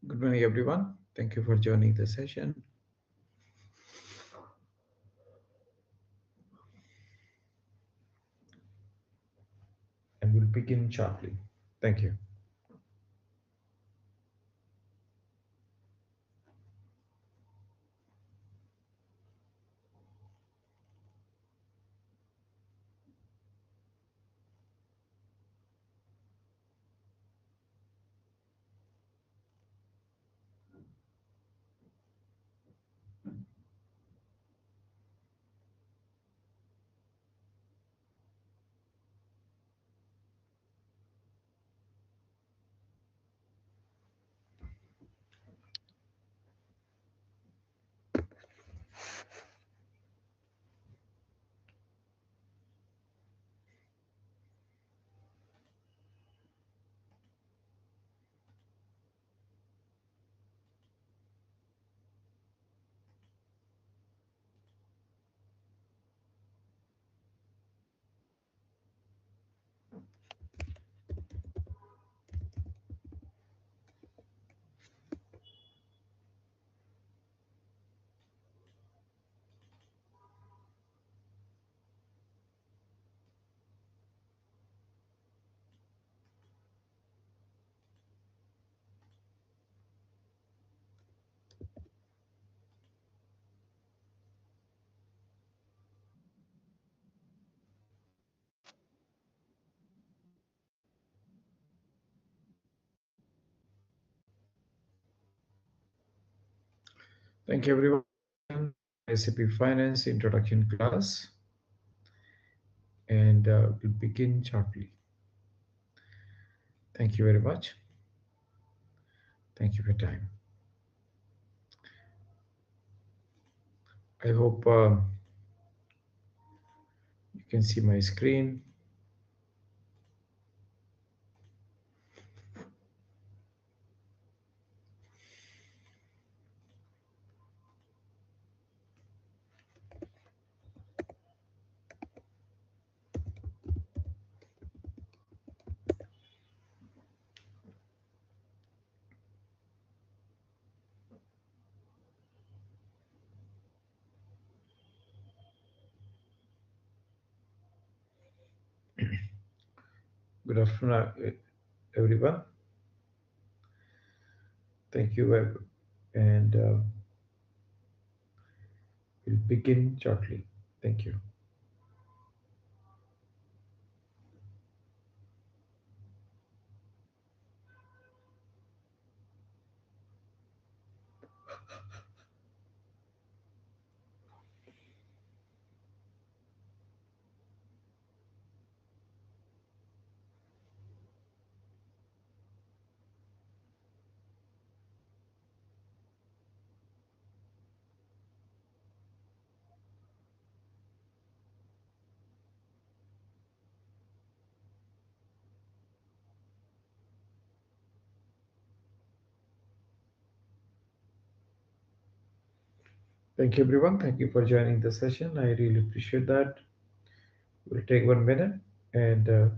Good morning, everyone. Thank you for joining the session, and we'll begin shortly. Thank you. Thank you, everyone. SAP Finance Introduction class, and we'll begin shortly. Thank you very much. Thank you for your time. I hope you can see my screen. Good afternoon, everyone. Thank you, and we'll begin shortly. Thank you. Thank you, everyone. Thank you for joining the session. I really appreciate that. We'll take 1 minute and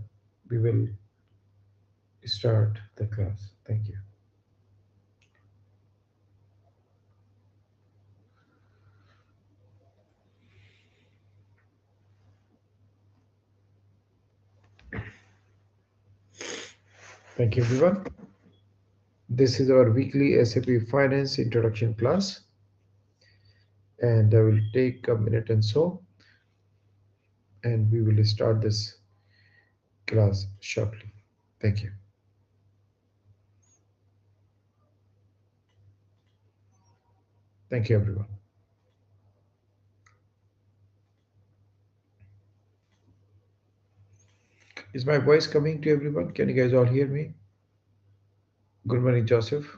we will start the class. Thank you. Thank you, everyone. This is our weekly SAP Finance Introduction class, and I will take a minute and so, and we will start this class shortly. Thank you. Thank you, everyone. Is my voice coming to everyone? Can you guys all hear me? Good morning, Joseph.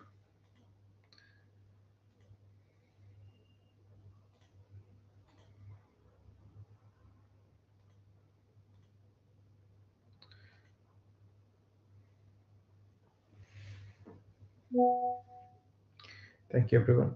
Thank you, everyone.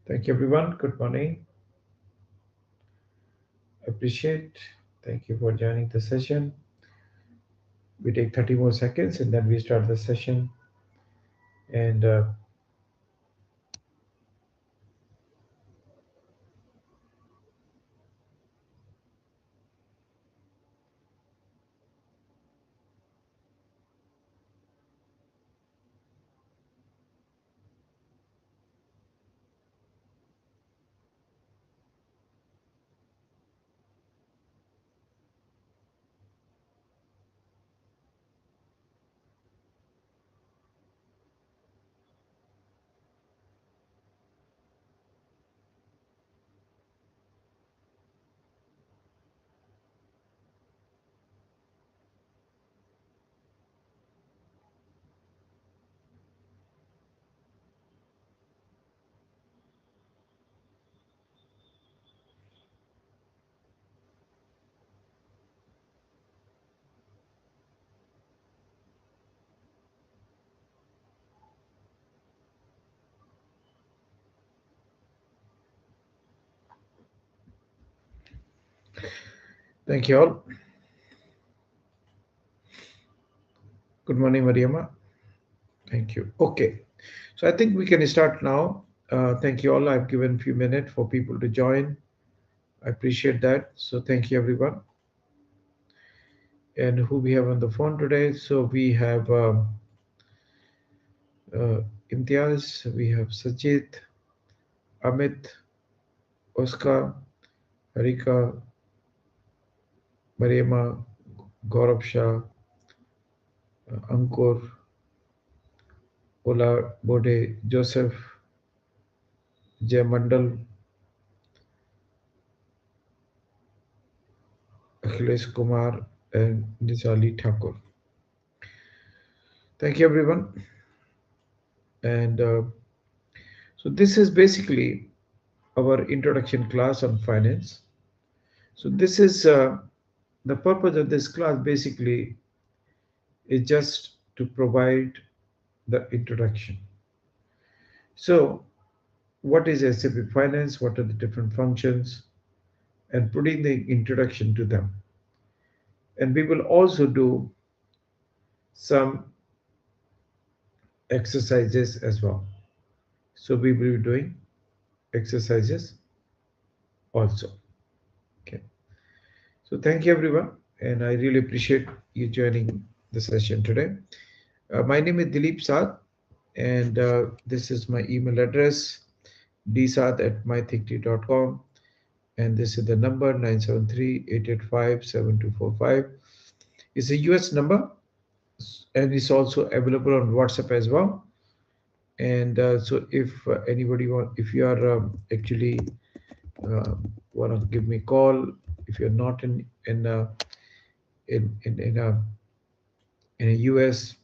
Thank you, everyone. Good morning. Appreciate. Thank you for joining the session. We take 30 more seconds and then we start the session. And thank you all. Good morning, Mariama. Thank you. Okay. So I think we can start now. Thank you all. I've given a few minutes for people to join. I appreciate that. So thank you, everyone. And who we have on the phone today? So we have uh, Imtiaz, we have Sajid, Amit, Oscar, Harika, Mariama, Gaurav Shah, Ankur, Ola Bode, Joseph, Jay Mandal, Akhilesh Kumar, and Nizali Thakur. Thank you, everyone. And so this is basically our introduction class on finance. So this is the purpose of this class basically is just to provide the introduction. So what is SAP Finance? What are the different functions? And putting the introduction to them. And we will also do some exercises as well. So we will be doing exercises also. Okay. So thank you, everyone. And I really appreciate you joining the session today. My name is Dilip Sadh, and this is my email address, dsad@mythinkty.com. And this is the number 973-885-7245. It's a US number, and it's also available on WhatsApp as well. And so if anybody if you are actually want to give me a call, if you're not in a in a US,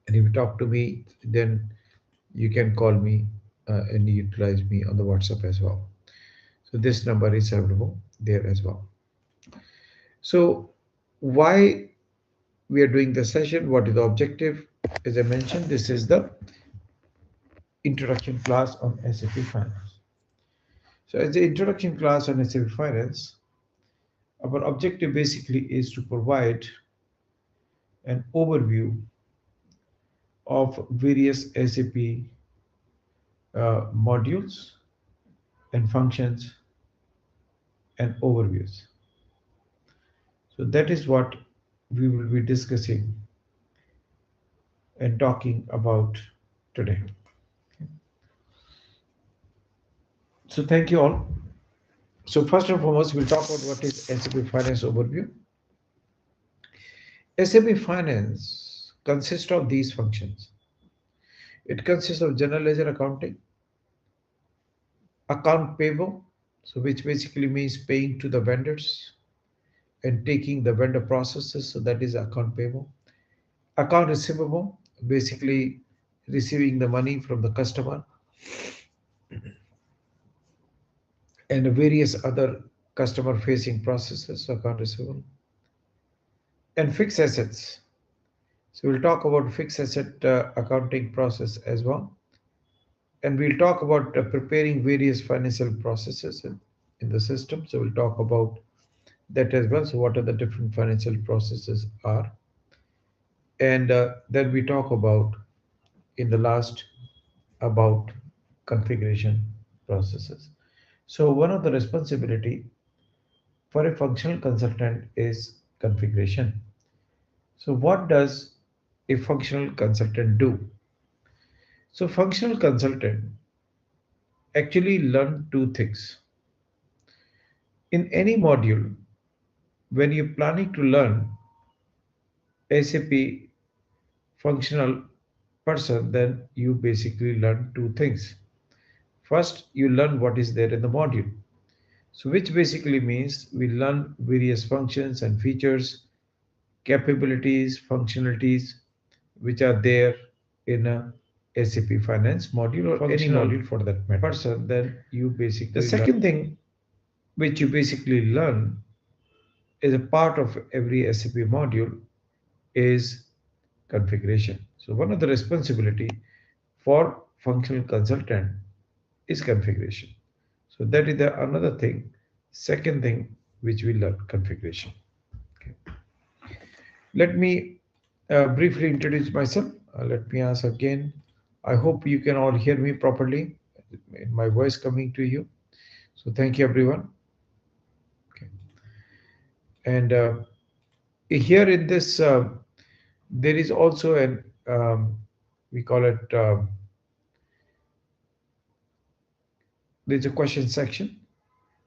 and if you talk to me, then you can call me and utilize me on the WhatsApp as well. So this number is available there as well. So why we are doing the session? What is the objective? As I mentioned, this is the introduction class on SAP Finance. So as the introduction class on SAP Finance, our objective basically is to provide an overview of various SAP modules and functions and overviews. So that is what we will be discussing and talking about today. So thank you all. So first and foremost, we'll talk about what is SAP Finance overview. SAP Finance consists of these functions. It consists of general ledger accounting, account payable, so which basically means paying to the vendors and taking the vendor processes, so that is account payable. Account receivable, basically receiving the money from the customer, and various other customer facing processes, so account receivable. And fixed assets. So we'll talk about fixed asset accounting process as well. And we'll talk about preparing various financial processes in the system. So we'll talk about that as well. So what are the different financial processes are? And then we talk about in the last about configuration processes. So one of the responsibility for a functional consultant is configuration. So what does a functional consultant do? So functional consultant actually learn two things. In any module, when you're planning to learn SAP functional person, then you basically learn two things. First, you learn what is there in the module. So which basically means we learn various functions and features, capabilities, functionalities which are there in a SAP Finance module or any module for that matter. Person, then you basically the second thing which you basically learn is a part of every SAP module is configuration. So one of the responsibility for functional consultant is configuration. So that is the another thing, second thing which we learn configuration. Okay. Let me briefly introduce myself. Let me ask again. I hope you can all hear me properly. My voice coming to you. So thank you everyone. Okay. And here in this, there is also an we call it there's a question section.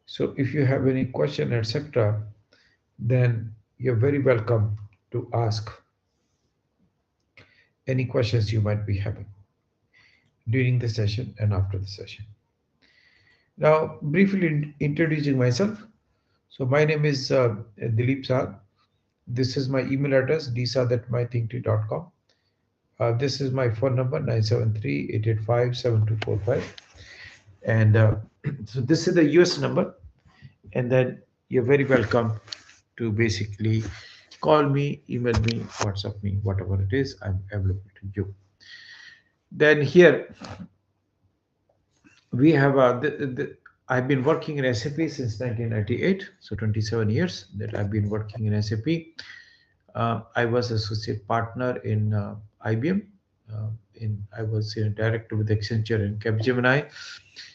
So if you have any question, etc., then you're very welcome to ask any questions you might be having during the session and after the session. Now, briefly introducing myself. So my name is Dilip Sadh. This is my email address, dsad@mythinktree.com. This is my phone number, 973-885-7245. And so this is the US number. And then you're very welcome to basically call me, email me, WhatsApp me, whatever it is, I'm available to you. Then here we have I've been working in SAP since 1998, so 27 years that I've been working in SAP. I was associate partner in IBM. I was a director with Accenture and Capgemini.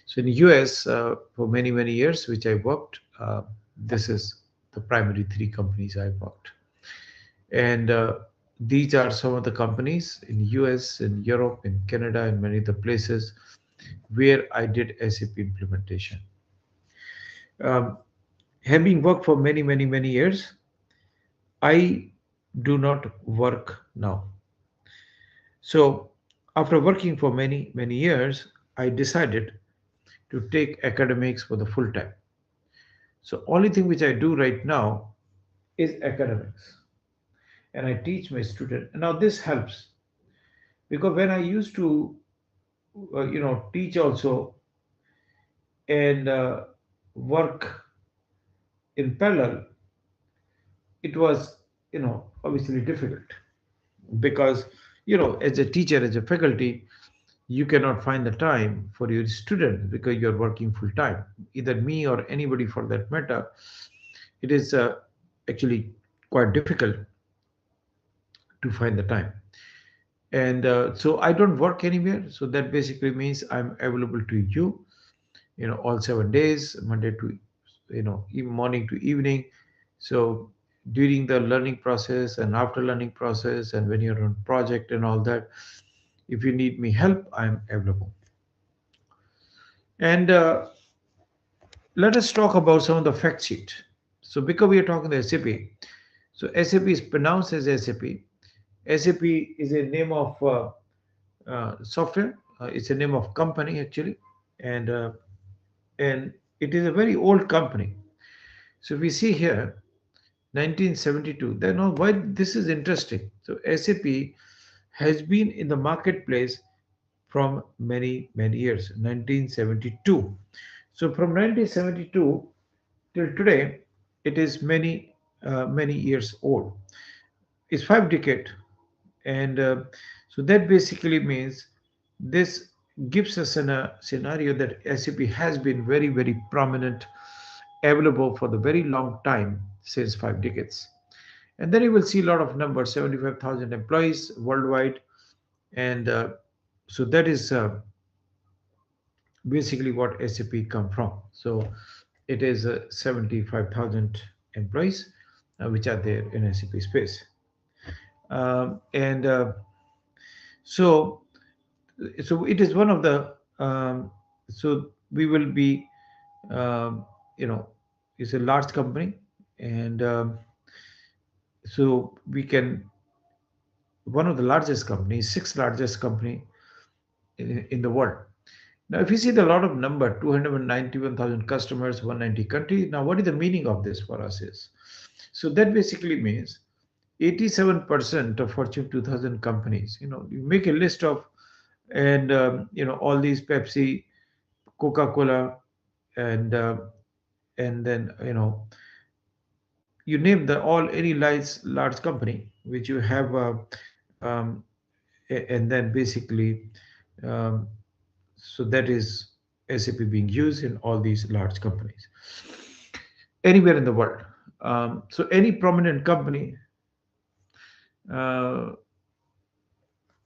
So in the US for many years, which I worked. This is the primary three companies I worked, and these are some of the companies in US, in Europe, in Canada, and many other places where I did SAP implementation. Having worked for many years, I do not work now. So after working for many years, I decided to take academics for the full time. So only thing which I do right now is academics, and I teach my student. Now this helps because when I used to, teach also and work in parallel, it was, obviously difficult because, as a teacher, as a faculty, you cannot find the time for your student because you're working full time. Either me or anybody for that matter, it is actually quite difficult to find the time. And so I don't work anywhere. So that basically means I'm available to you, all 7 days, Monday to, morning to evening. So during the learning process and after learning process and when you're on project and all that, if you need me help, I'm available. And let us talk about some of the fact sheet. So because we are talking the SAP, so SAP is pronounced as SAP. SAP is a name of software. It's a name of company actually, and it is a very old company. So we see here 1972. Then now why this is interesting. So SAP has been in the marketplace from many years. 1972. So from 1972 till today, it is many years old. It's 5 decades, and so that basically means this gives us a scenario that SAP has been very, very prominent, available for the very long time, since 5 decades. And then you will see a lot of numbers, 75,000 employees worldwide. And so that is basically what SAP come from. So it is 75,000 employees which are there in SAP space. And so so it is one of the so we will be um, you know it's a large company. And so we can, one of the largest companies, sixth largest company in the world. Now if you see the lot of number, 291,000 customers, 190 countries. Now what is the meaning of this for us is, so that basically means 87% of Fortune 2000 companies, you make a list of, and all these Pepsi, Coca-Cola, and then you name the all any large company which you have, um, and then basically, um, so that is SAP being used in all these large companies anywhere in the world. So any prominent company, uh,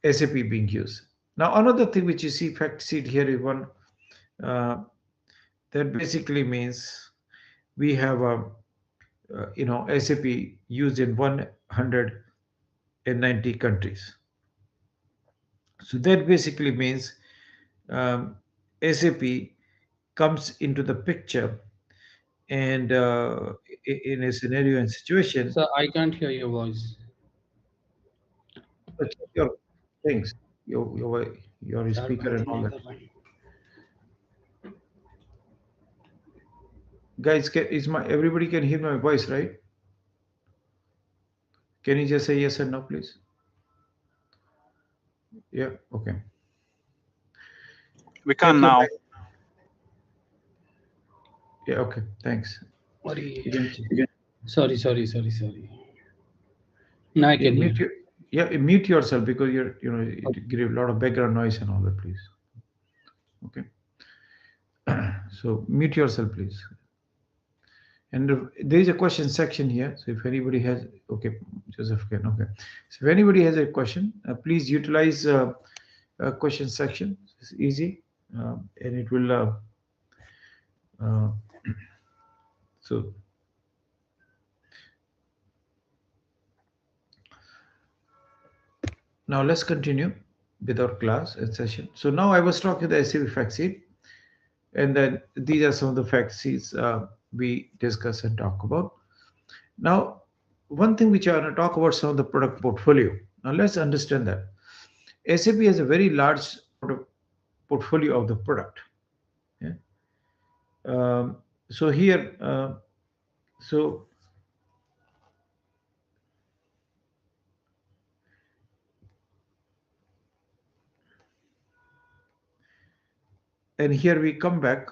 SAP being used. Now another thing which you see fact sheet here is one, uh, that basically means we have a SAP used in 190 countries. So that basically means, SAP comes into the picture, and in a scenario and situation. So I can't hear your voice. Check your things, your speaker and all that. Guys, is my everybody can hear my voice, right? Can you just say yes or no, please? Yeah, okay. We can now. Yeah, okay, thanks. Sorry. Now I can hear. Mute yourself, because it give a lot of background noise and all that, please. Okay. So mute yourself, please. And there is a question section here. So if anybody has, okay, Joseph can, okay. So if anybody has a question, please utilize a question section. It's easy, and it will. So now let's continue with our class and session. So now I was talking the SAP fact sheet, and then these are some of the fact sheets we discuss and talk about. Now, one thing which I want to talk about, some of the product portfolio. Now let's understand that SAP has a very large portfolio of the product. Yeah. So here, so and here we come back,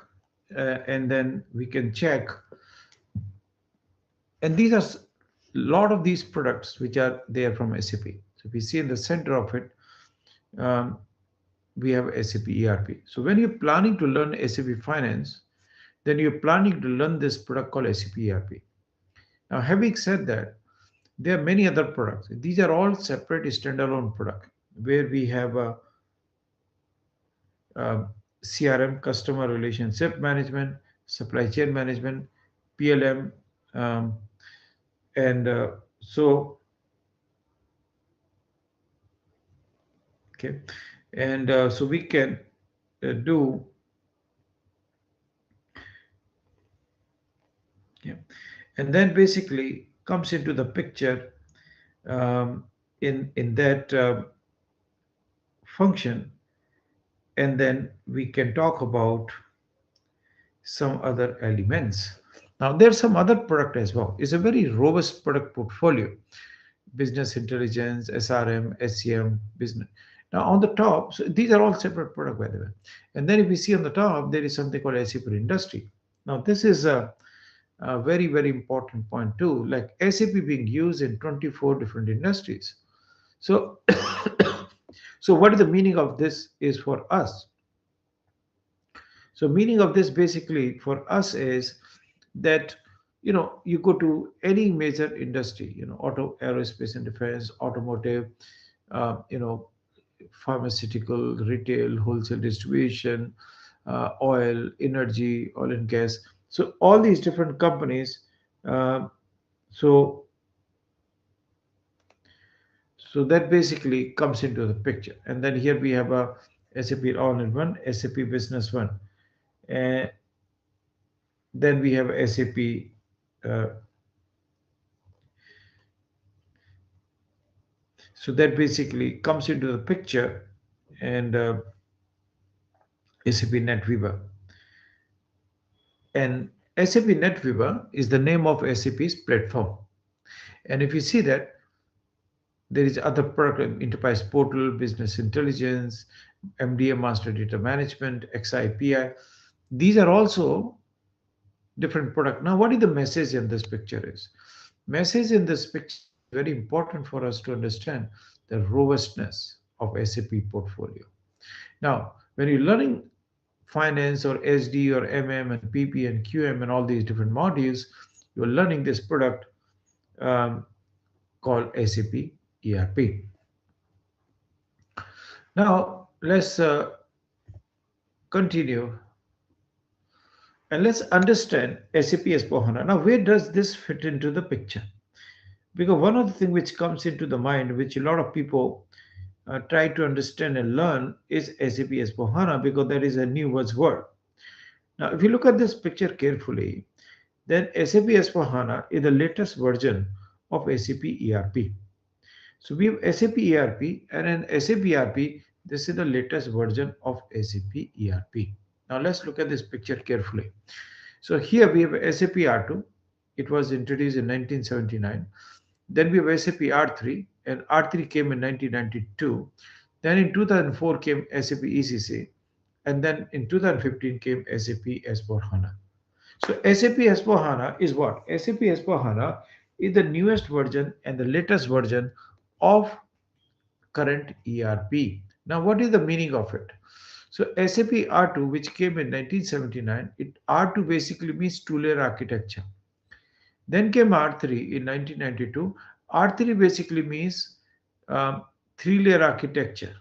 and then we can check. And these are a lot of these products which are there from SAP. So if we see in the center of it, we have SAP ERP. So when you're planning to learn SAP Finance, then you're planning to learn this product called SAP ERP. Now, having said that, there are many other products. These are all separate standalone products where we have a CRM, customer relationship management, supply chain management, PLM, and so okay, and so we can do, yeah, and then basically comes into the picture in that function, and then we can talk about some other elements. Now there's some other product as well. It's a very robust product portfolio: business intelligence, SRM, SCM, business. Now on the top, so these are all separate product, by the way. And then if we see on the top, there is something called SAP Industry. Now this is a very, very important point too, like SAP being used in 24 different industries. So, so what is the meaning of this is for us? So meaning of this basically for us is that you go to any major industry, auto, aerospace and defense, automotive, you know pharmaceutical, retail, wholesale distribution, oil and gas. So all these different companies. Uh, so so that basically comes into the picture. And then here we have a SAP All-in-One, SAP Business One, and then we have SAP. Uh, so that basically comes into the picture, and SAP NetWeaver. And SAP NetWeaver is the name of SAP's platform. And if you see that, there is other product, enterprise portal, business intelligence, MDM, master data management, XIPI. These are also different product. Now, what is the message in this picture is? Message in this picture is very important for us to understand the robustness of SAP portfolio. Now, when you're learning finance or SD or MM and PP and QM and all these different modules, you're learning this product um, called SAP ERP. Now, let's continue and let's understand SAP S/4HANA. Now, where does this fit into the picture? Because one of the things which comes into the mind, which a lot of people try to understand and learn, is SAP S/4HANA, because that is a new buzzword. Now, if you look at this picture carefully, then SAP S/4HANA is the latest version of SAP ERP. So we have SAP ERP, and in SAP ERP, this is the latest version of SAP ERP. Now let's look at this picture carefully. So here we have SAP R2. It was introduced in 1979. Then we have SAP R3, and R3 came in 1992. Then in 2004 came SAP ECC, and then in 2015 came SAP S/4HANA. So SAP S/4HANA is what? SAP S/4HANA is the newest version and the latest version of current ERP. Now, what is the meaning of it? So SAP R2, which came in 1979, R2 basically means two-layer architecture. Then came R3 in 1992. R3 basically means three-layer architecture.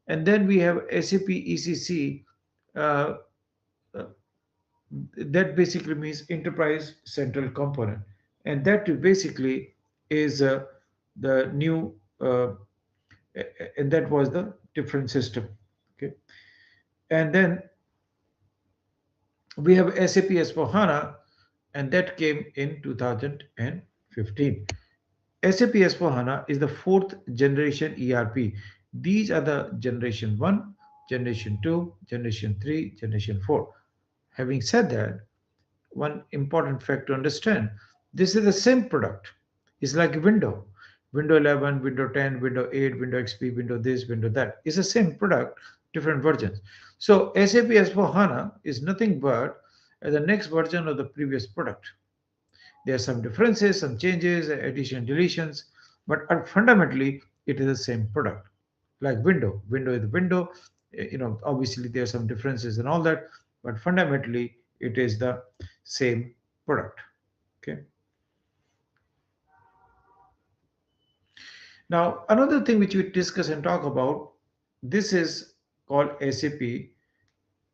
And then we have SAP ECC, uh, uh, that basically means enterprise central component. And that basically is the new, and that was the different system. Okay. And then we have SAP S/4HANA, and that came in 2015. SAP S/4HANA is the fourth generation ERP. These are the generation 1, generation 2, generation 3, generation 4. Having said that, one important fact to understand, this is the same product. It's like Window 11, Window 10, Window 8, Window XP, Window this, Window that. It's the same product, different versions. So SAP S/4HANA is nothing but the next version of the previous product. There are some differences, some changes, addition, deletions, but fundamentally it is the same product. Like Window is the window. Obviously there are some differences and all that, but fundamentally it is the same product. Okay. Now, another thing which we discuss and talk about, this is called SAP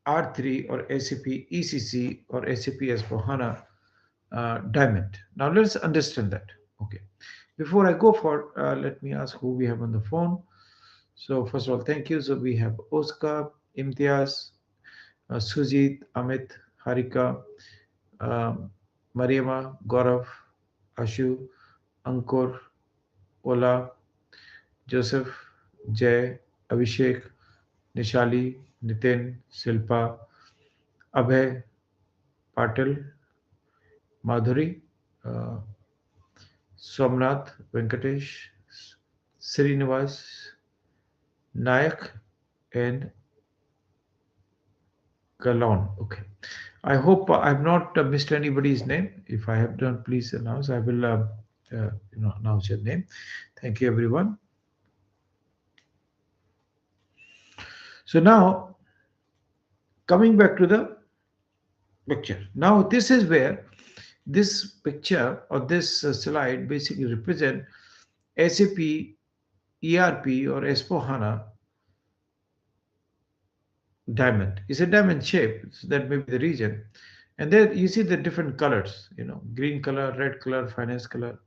R3 or SAP ECC or SAP S/4HANA Diamond. Now, let's understand that. Okay. Before I go for, let me ask who we have on the phone. So, first of all, thank you. So, we have Oscar, Imtiaz, Sujit, Amit, Harika, Mariama, Gaurav, Ashu, Ankur, Ola, Joseph, Jay, Abhishek, Nishali, Nitin, Silpa, Abhay, Patil, Madhuri, uh, Somnath, Venkatesh, Srinivas, Nayak, and Galon. Okay. I hope I have not missed anybody's name. If I have done, please announce. I will announce your name. Thank you, everyone. So now Coming back to the picture. Now this is where this picture or this slide basically represent SAP ERP or S4HANA diamond. It's a diamond shape, so that may be the region. And there you see the different colors, green color, red color, finance color,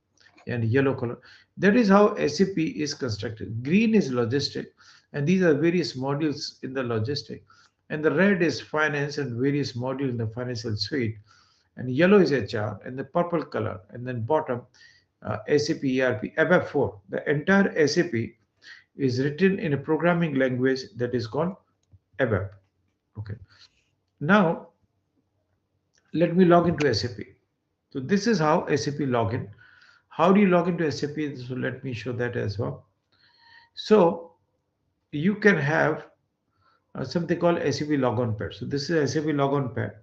and yellow color. That is how SAP is constructed. Green is logistic, and these are various modules in the logistic. And the red is finance and various modules in the financial suite. And yellow is HR, and the purple color, and then bottom SAP ERP, ABAP 4. The entire SAP is written in a programming language that is called ABAP. Okay. Now, let me log into SAP. So this is how SAP login. How do you log into SAP? So let me show that as well. So you can have something called SAP logon pad. So this is SAP logon pad.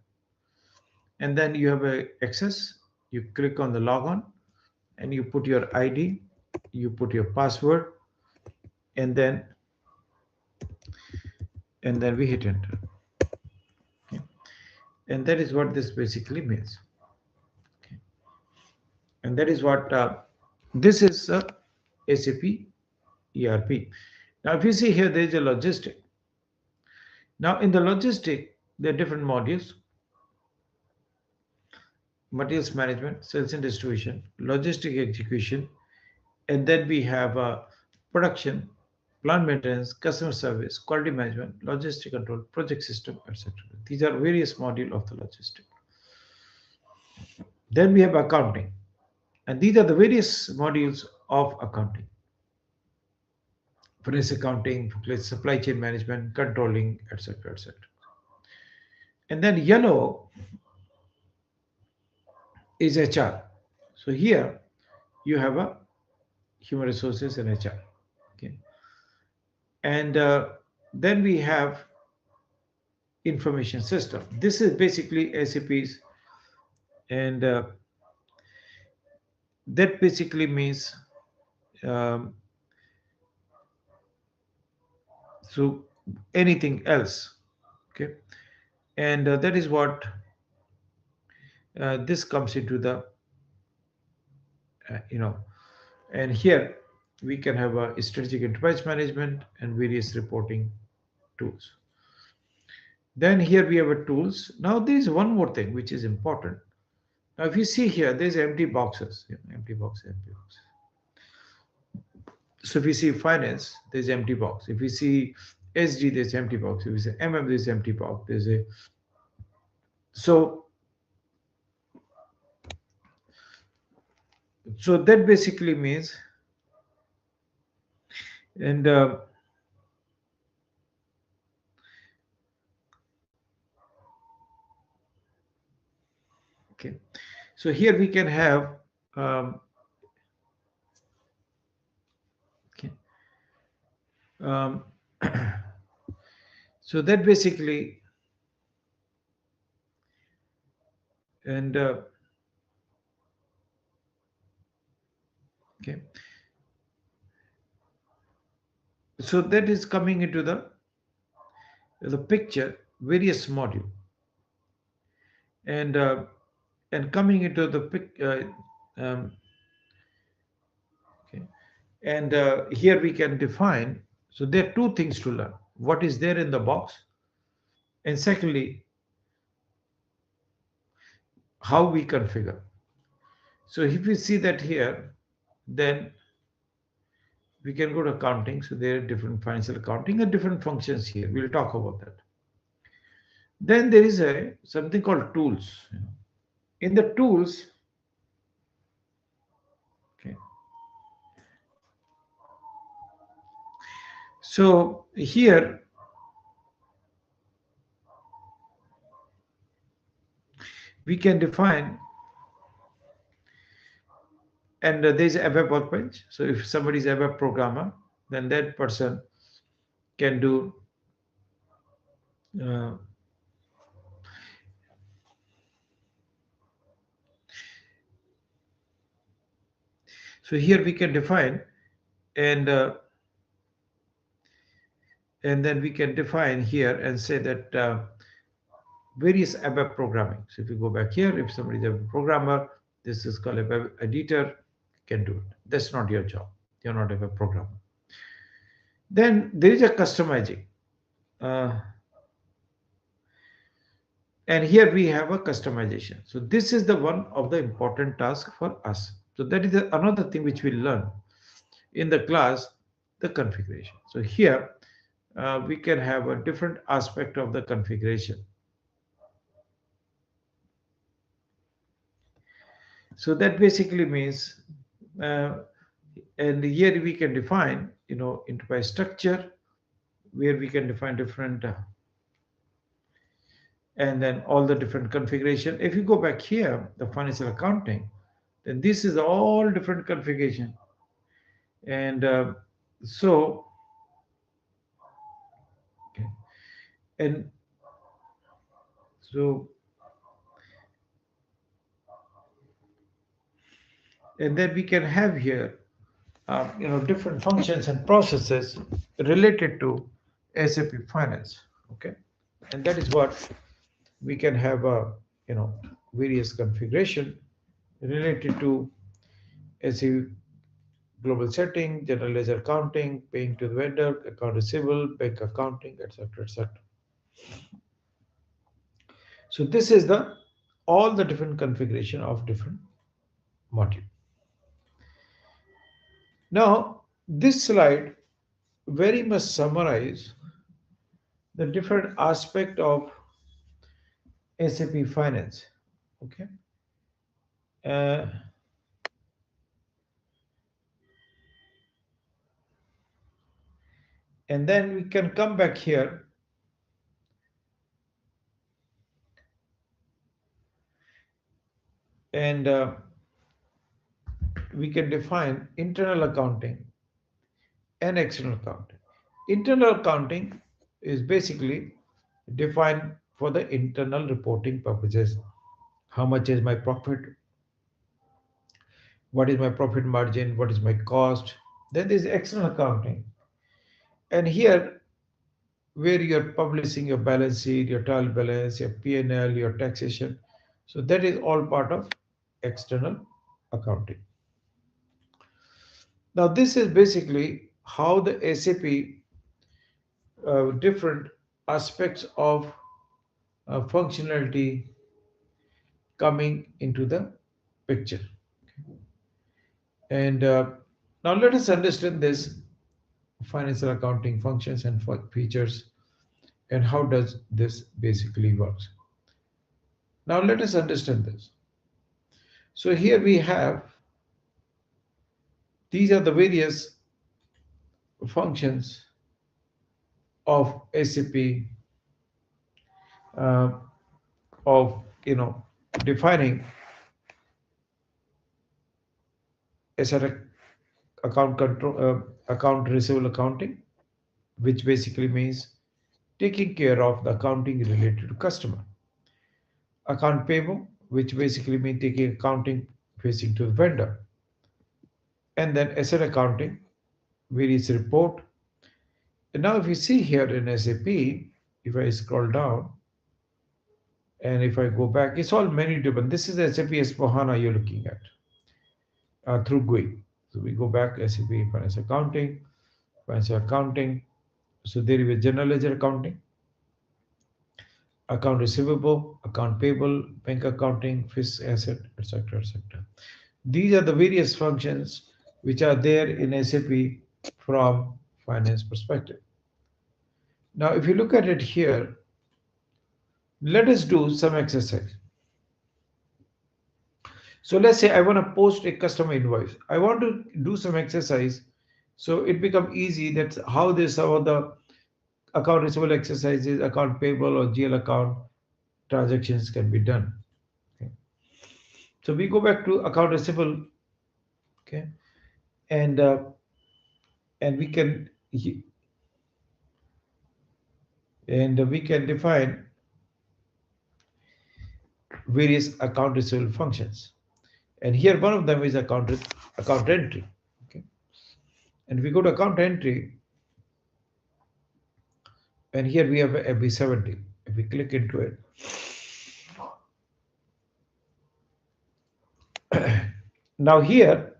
And then you have a access. You click on the logon and you put your ID, you put your password, and then we hit enter. Okay. And that is what this basically means. Okay. And that is what this is SAP ERP. Now if you see here, there is a logistic. Now in the logistic, there are different modules: materials management, sales and distribution, logistic execution, and then we have production, plant maintenance, customer service, quality management, logistic control, project system, etc. These are various modules of the logistic. Then we have accounting, and these are the various modules of accounting: finance accounting, supply chain management, controlling, etc., etc. And then yellow is HR. So here you have a human resources and HR. Okay. And then we have information system. This is basically SAP's, and that basically means so anything else. Okay. And that is what this comes into the and here we can have a strategic enterprise management and various reporting tools. Then here we have a tools. Now there is one more thing which is important. Now if you see here, there's empty boxes, empty boxes. So if you see finance, there's empty box. If you see SD, there's empty box. If you see MM, there's empty box. So that basically means, and okay, so here we can have okay, so that basically, and okay, so that is coming into the picture, various module, and coming into the okay, and here we can define. So there are two things to learn: what is there in the box, and secondly, how we configure. So if you see that here, then we can go to accounting. So there are different financial accounting and different functions here. We'll talk about that. Then there is something called tools. In the tools, okay. So here we can define, and there's a web workbench. So if somebody is a web programmer, then that person can do so here we can define, and then we can define here and say that various ABAP programming. So if you go back here, if somebody is a programmer, this is called a web editor, can do it. That's not your job. You're not a web programmer. Then there is a customizing. Uh, and here we have a customization. So this is the one of the important task for us. So that is another thing which we learn in the class, the configuration. So here we can have a different aspect of the configuration. So that basically means, and here we can define, enterprise structure, where we can define different, and then all the different configuration. If you go back here, the financial accounting, then this is all different configuration. And so, okay. And so, and then we can have here, different functions and processes related to SAP Finance. Okay, and that is what we can have various configuration related to SAP global setting, general ledger accounting, paying to the vendor, account receivable, bank accounting, etc., etc. So this is the all the different configuration of different module. Now this slide very much summarize the different aspect of SAP Finance. Okay. Uh, and then we can come back here and we can define internal accounting and external accounting. Internal accounting is basically defined for the internal reporting purposes. How much is my profit? What is my profit margin? What is my cost? Then there is external accounting. And here, where you're publishing your balance sheet, your trial balance, your P&L, your taxation. So that is all part of external accounting. Now, this is basically how the SAP different aspects of functionality coming into the picture. And now let us understand this financial accounting functions and features and how does this basically works. Now let us understand this. So here we have, these are the various functions of SAP of defining asset account control, account receivable accounting, which basically means taking care of the accounting related to customer. Account payable, which basically means taking accounting facing to the vendor. And then asset accounting, various report. And now if you see here in SAP, if I scroll down, and if I go back, it's all many different. This is SAP S/4HANA you're looking at through GUI. So we go back, SAP Finance Accounting, Financial Accounting. So there is a general ledger accounting, account receivable, account payable, bank accounting, fixed asset, etc., etc. These are the various functions which are there in SAP from finance perspective. Now, if you look at it here, let us do some exercise. So let's say I want to post a customer invoice. I want to do some exercise so it becomes easy. That's how some of the account receivable exercises, account payable or GL account transactions can be done. Okay. So we go back to account receivable, okay, and we can define various account receivable functions. And here one of them is account entry. Okay. And we go to account entry, and here we have a FB70. If we click into it, Now here,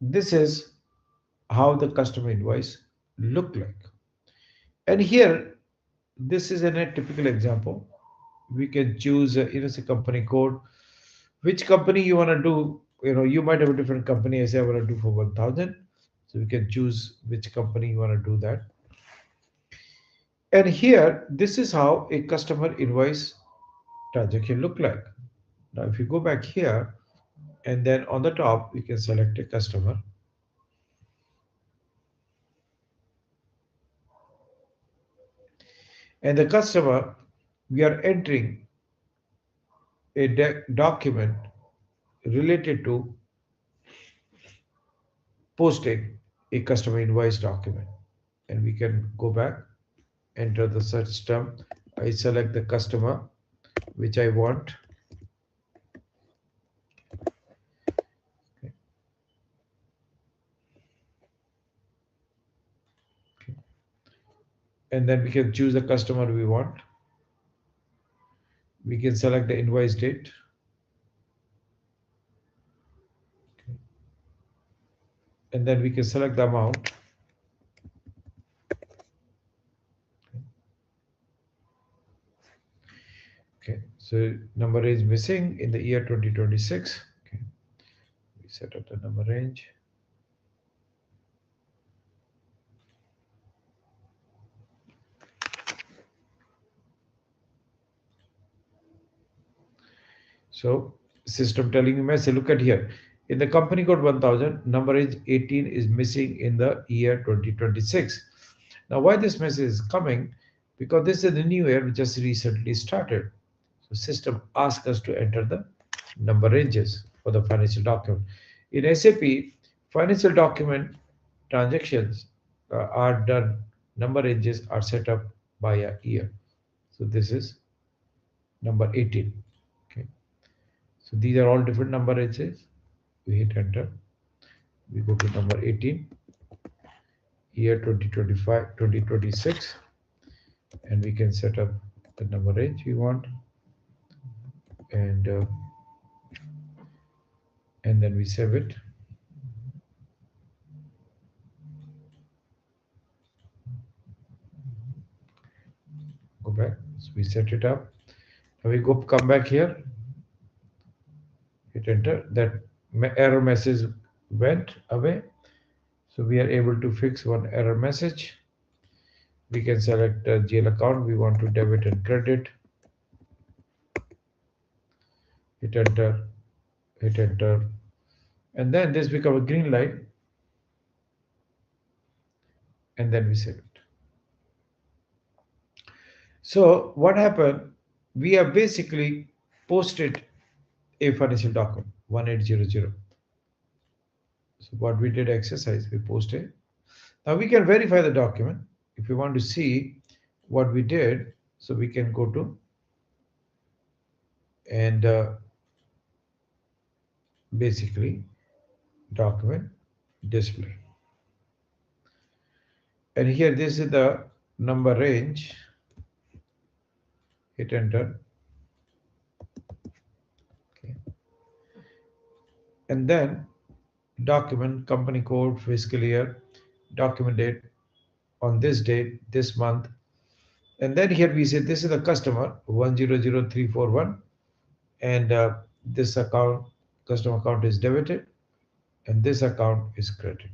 this is how the customer invoice look like. And here, this is a typical example. We can choose, say company code, which company you want to do. You might have a different company. I say I want to do for 1000. So we can choose which company you want to do that. And here, this is how a customer invoice transaction look like. Now, if you go back here, and then on the top, we can select a customer. And the customer, we are entering a document related to posting a customer invoice document. And we can go back, enter the search term. I select the customer which I want. Okay. Okay. And then we can choose the customer we want. We can select the invoice date. Okay. And then we can select the amount. Okay, so number is missing in the year 2026. Okay, we set up the number range. So system telling me message, look at here. In the company code 1000, number is 18 is missing in the year 2026. Now, why this message is coming? Because this is the new year which just recently started. So system asks us to enter the number ranges for the financial document. In SAP, financial document transactions are done, number ranges are set up by a year. So this is number 18. Okay. So these are all different number ranges. We hit enter. We go to number 18, year 2025, 2026, and we can set up the number range we want. And then we save it. Go back. So we set it up. Now we come back here. Hit enter. That error message went away. So we are able to fix one error message. We can select the GL account we want to debit and credit. Hit enter. Hit enter. And then this becomes a green light. And then we save it. So what happened? We have basically posted a financial document 1800. So what we did exercise, we posted. Now we can verify the document. If you want to see what we did, so we can go to and basically document display. And here this is the number range. Hit enter. Okay. And then document, company code, fiscal year, document date on this date, this month. And then here we say this is the customer 100341, and this account, customer account is debited, and this account is credited.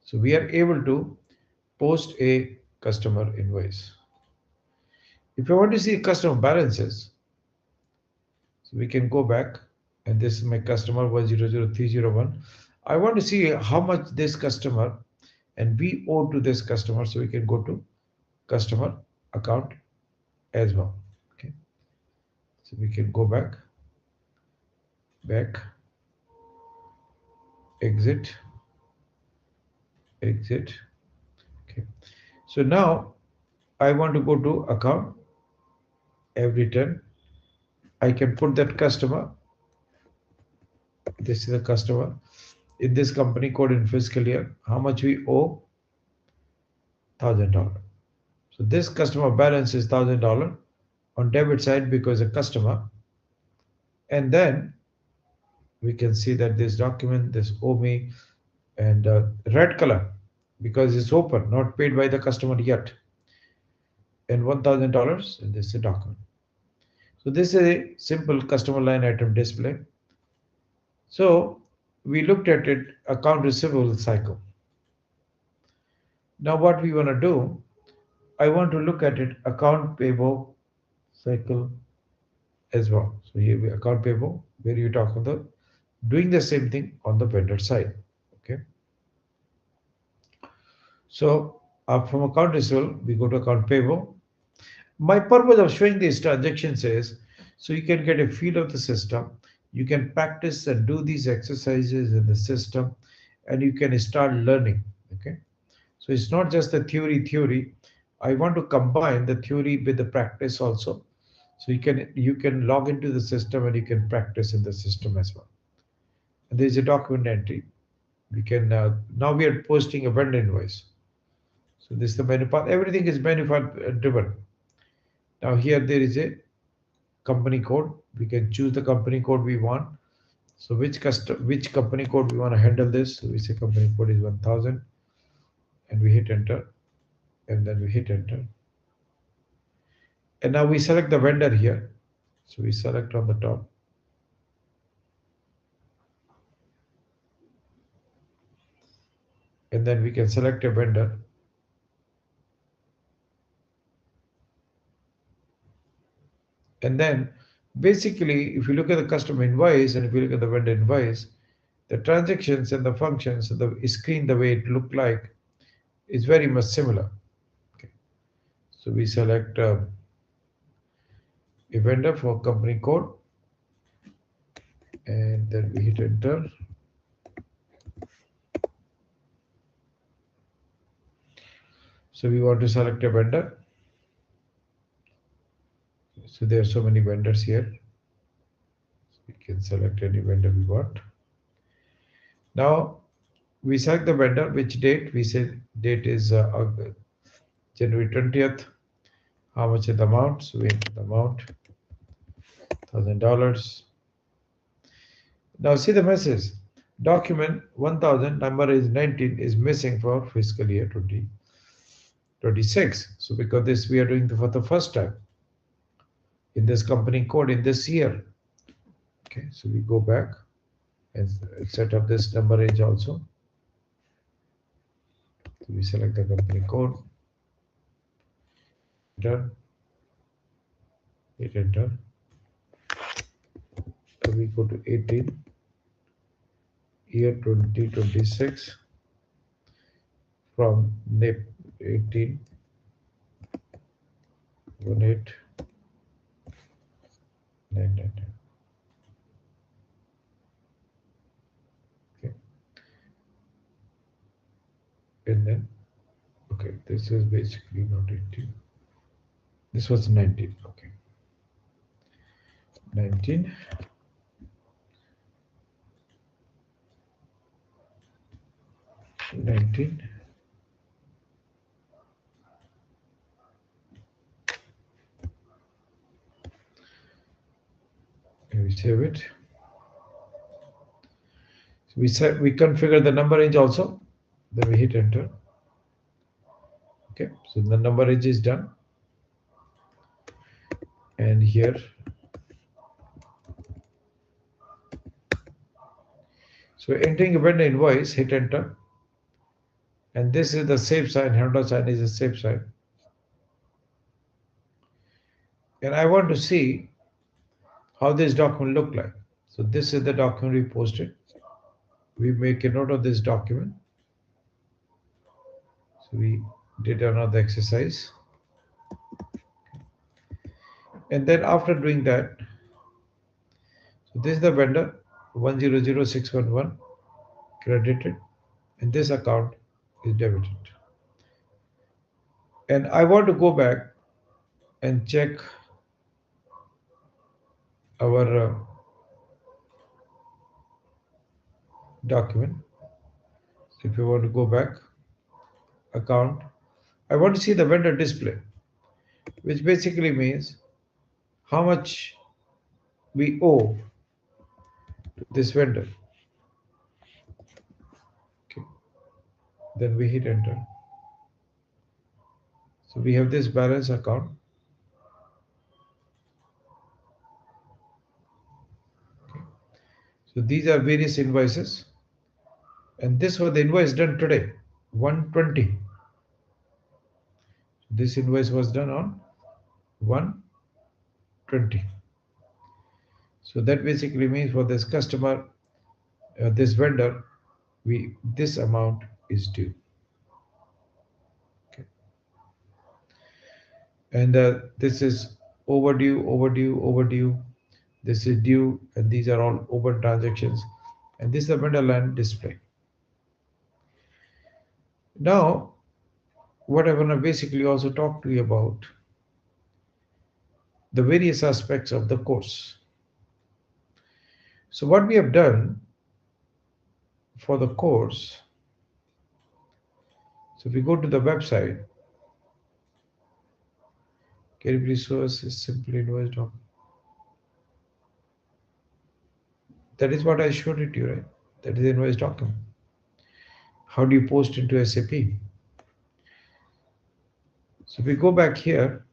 So we are able to post a customer invoice. If you want to see customer balances, so we can go back, and this is my customer 100301. I want to see how much this customer and we owe to this customer, so we can go to customer account as well. Okay, so we can go back, exit. Okay, so now I want to go to account every 10. I can put that customer. This is the customer in this company code in fiscal year. How much we owe? $1,000. So this customer balance is $1,000 on debit side because a customer. And then we can see that this document, this OMI, and red color because it's open, not paid by the customer yet, and $1,000, and this is a document. So this is a simple customer line item display. So we looked at it, account receivable cycle. Now what we want to do, I want to look at it account payable cycle as well. So here we account payable, where you talk on the doing the same thing on the vendor side. Okay. So from account receivable, we go to account payable. My purpose of showing these transactions is so you can get a feel of the system. You can practice and do these exercises in the system, and you can start learning. Okay. So it's not just the theory. I want to combine the theory with the practice also. So you can log into the system and you can practice in the system as well. And there is a document entry. We can now we are posting a vendor invoice. So this is the menu path. Everything is menu path driven. Now here there is a company code. We can choose the company code we want. So which company code we want to handle this. So we say company code is 1000, and we hit enter, and then we hit enter. And now we select the vendor here. So we select on the top. And then we can select a vendor. And then basically, if you look at the customer invoice and if you look at the vendor invoice, the transactions and the functions and the screen, the way it looked like, is very much similar. Okay. So we select a vendor for company code, and then we hit enter. So we want to select a vendor. So there are so many vendors here. So we can select any vendor we want. Now we select the vendor, which date. We say date is January 20th. How much is the amount? So we enter the amount, $1,000. Now see the message. Document 1000, number is 19, is missing for fiscal year 2026. So because this we are doing for the first time in this company code in this year. Okay, so we go back and set up this number range also. So we select the company code, enter, hit enter. So we go to 18, year 2026, from NIP 18, 18, 999. Okay. And then, okay, this is basically not 18. This was 19. Okay. 19. And we save it. So we configure the number range also. Then we hit enter. Okay, so the number range is done. And here, so entering a vendor invoice, hit enter. And this is the safe sign, $100 sign is a safe sign. And I want to see how this document look like. So this is the document we posted. We make a note of this document. So we did another exercise. And then after doing that, so this is the vendor 100611 credited, and this account is debited. And I want to go back and check our document. So if you want to go back, account, I want to see the vendor display, which basically means how much we owe to this vendor. Okay. Then we hit enter. So we have this balance account. Okay. So these are various invoices, and this was the invoice done today, 120. This invoice was done on 120. So that basically means for this customer, this vendor, we this amount is due. Okay. And this is overdue, overdue, overdue. This is due, and these are all open transactions. And this is the vendor line display. Now, what I want to basically also talk to you about the various aspects of the course. So what we have done for the course, so if we go to the website, can you please show us a simple invoice doc? That is what I showed it to you, right? That is the invoice document. How do you post into SAP? So we go back here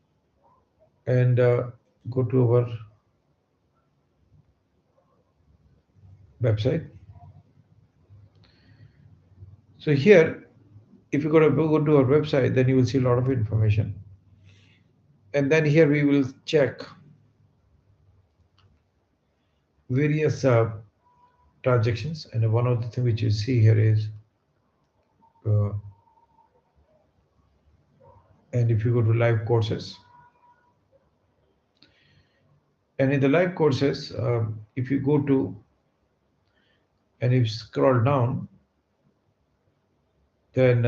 and go to our website. So here, if you go to our website, then you will see a lot of information. And then here we will check various transactions. And one of the things which you see here is, and if you go to live courses, and in the live courses, if you go to and if you scroll down, then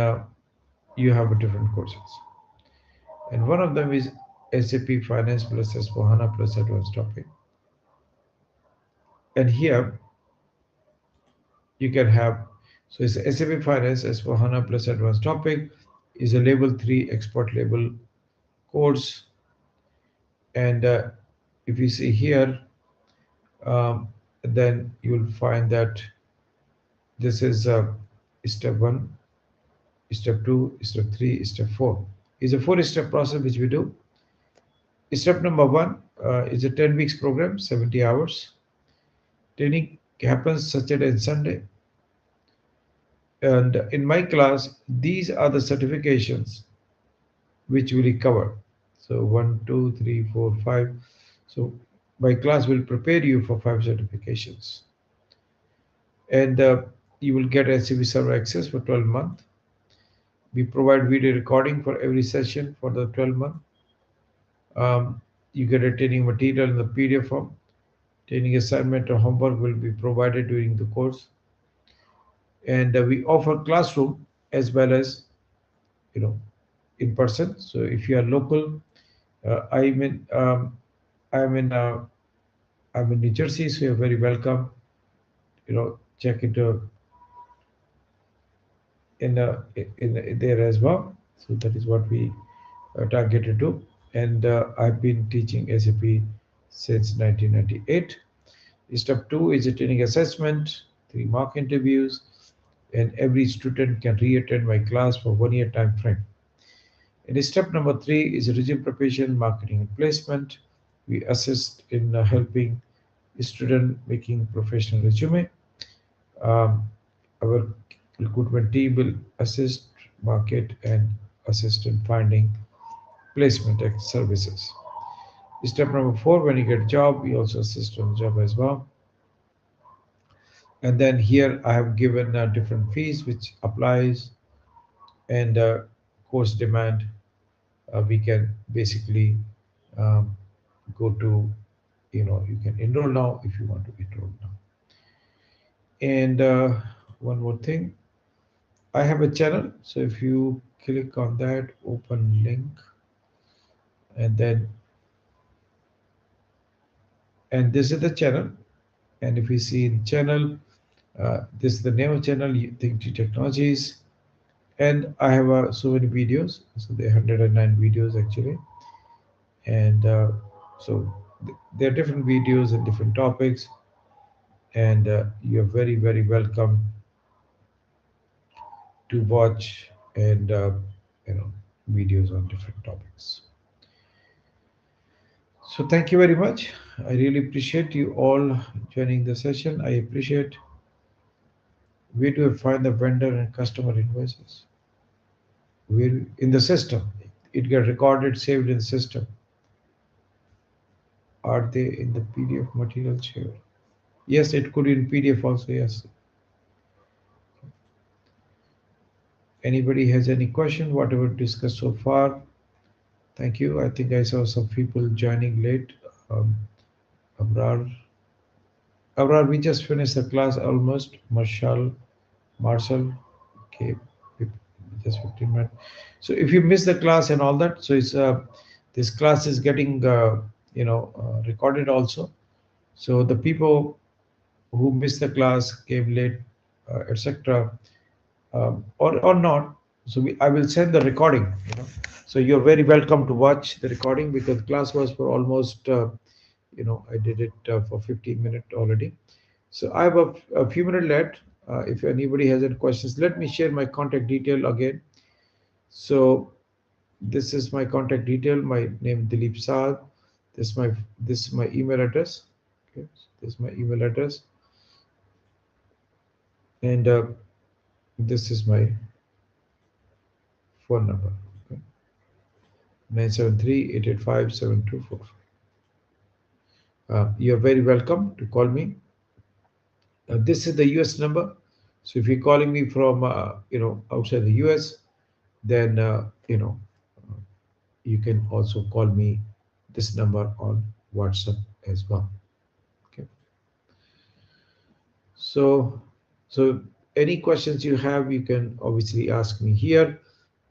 you have different courses. And one of them is SAP Finance plus S/4HANA plus Advanced Topic. And here you can have, so it's SAP Finance S/4HANA plus Advanced Topic is a level 3 expert level course. And if you see here, then you'll find that this is step 1, step 2, step 3, step 4. It's a 4-step process which we do. Step number 1 is a 10 weeks program, 70 hours. Training happens Saturday and Sunday. And in my class, these are the certifications which will cover. So 1, 2, 3, 4, 5. So my class will prepare you for 5 certifications. And you will get SAP server access for 12 months. We provide video recording for every session for the 12 month. You get a training material in the PDF form. Training assignment or homework will be provided during the course. And we offer classroom as well as, in person. So if you are local, I'm in New Jersey, so you're very welcome. Check it in there as well. So that is what we target to do. And I've been teaching SAP since 1998. Step 2 is a training assessment, 3 mock interviews, and every student can re-attend my class for 1 year time frame. And step number 3 is resume preparation, marketing, and placement. We assist in helping student making professional resume. Our recruitment team will assist, market, and assist in finding placement services. Step number 4, when you get a job, we also assist on the job as well. And then here I have given different fees which applies, and course demand. We can basically go to, you can enroll now if you want to enroll now. And one more thing, I have a channel. So if you click on that, open link, and this is the channel. And if you see in channel, this is the name of channel, Think G Technologies. And I have so many videos. So there are 109 videos actually. And so there are different videos and different topics. and you're very, very welcome to watch and you know videos on different topics. So thank you very much. I really appreciate you all joining the session. I appreciate where do I find the vendor and customer invoices? Where in the system? It get recorded, saved in the system. Are they in the PDF material share? Yes, it could in PDF also. Yes. Anybody has any question? Whatever discussed so far. Thank you. I think I saw some people joining late. Um, Abrar, Abrar, we just finished the class almost. Marshall, okay, just 15 minutes. So if you miss the class and all that, so it's this class is getting recorded also. So the people who missed the class, came late, etc., or not. So I will send the recording. So you're very welcome to watch the recording because class was for almost I did it for 15 minutes already. So I have a few minutes left. If anybody has any questions, let me share my contact detail again. So this is my contact detail. My name Dilip Sadh. This is my email address. Okay, this is my email address, and this is my phone number. Okay. 973-885-7245. You're very welcome to call me. This is the US number. So if you're calling me from outside the US, then uh, you can also call me this number on WhatsApp as well. Okay. So so any questions you have, you can obviously ask me here.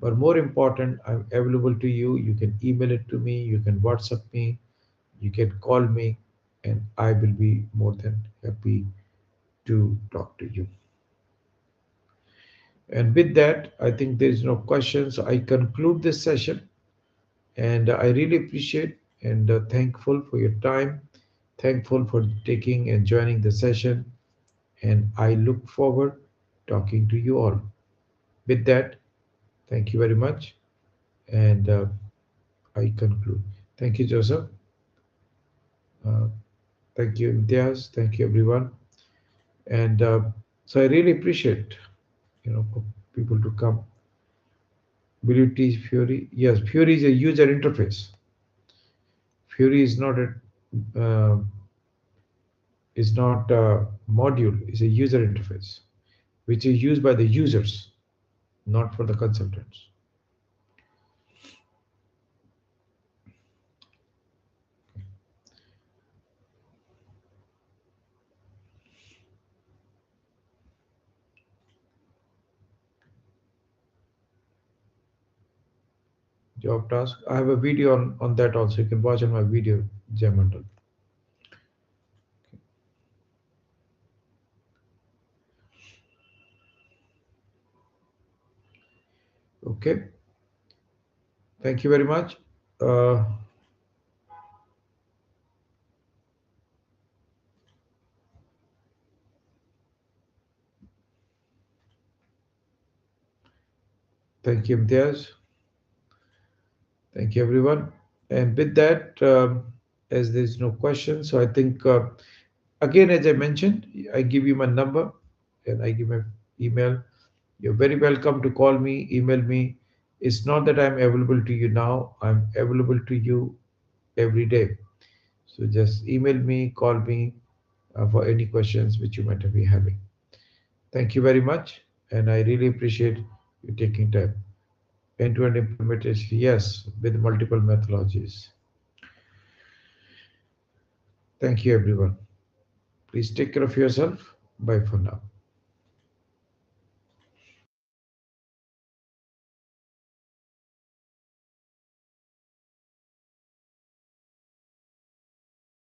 But more important, I'm available to you. You can email it to me. You can WhatsApp me. You can call me, and I will be more than happy to talk to you. And with that, I think there is no questions. I conclude this session, and I really appreciate and thankful for your time, thankful for taking and joining the session, and I look forward talking to you all. With that, thank you very much, and I conclude. Thank you, Joseph. Uh, thank you, Imtiaz. Thank you, everyone. And so I really appreciate, for people to come. Will you teach Fiori? Yes, Fiori is a user interface. Fiori uh, is not a module. It's a user interface, which is used by the users, not for the consultants. Job task. I have a video on that also. You can watch on my video, Jamandal. Okay. Thank you very much. Uh, thank you, Imtiaz. Thank you, everyone. And with that, as there's no question, so I think, again, as I mentioned, I give you my number and I give my email. You're very welcome to call me, email me. It's not that I'm available to you now, I'm available to you every day. So just email me, call me for any questions which you might be having. Thank you very much, and I really appreciate you taking time. End-to-end implementation, yes, with multiple methodologies. Thank you, everyone. Please take care of yourself. Bye for now.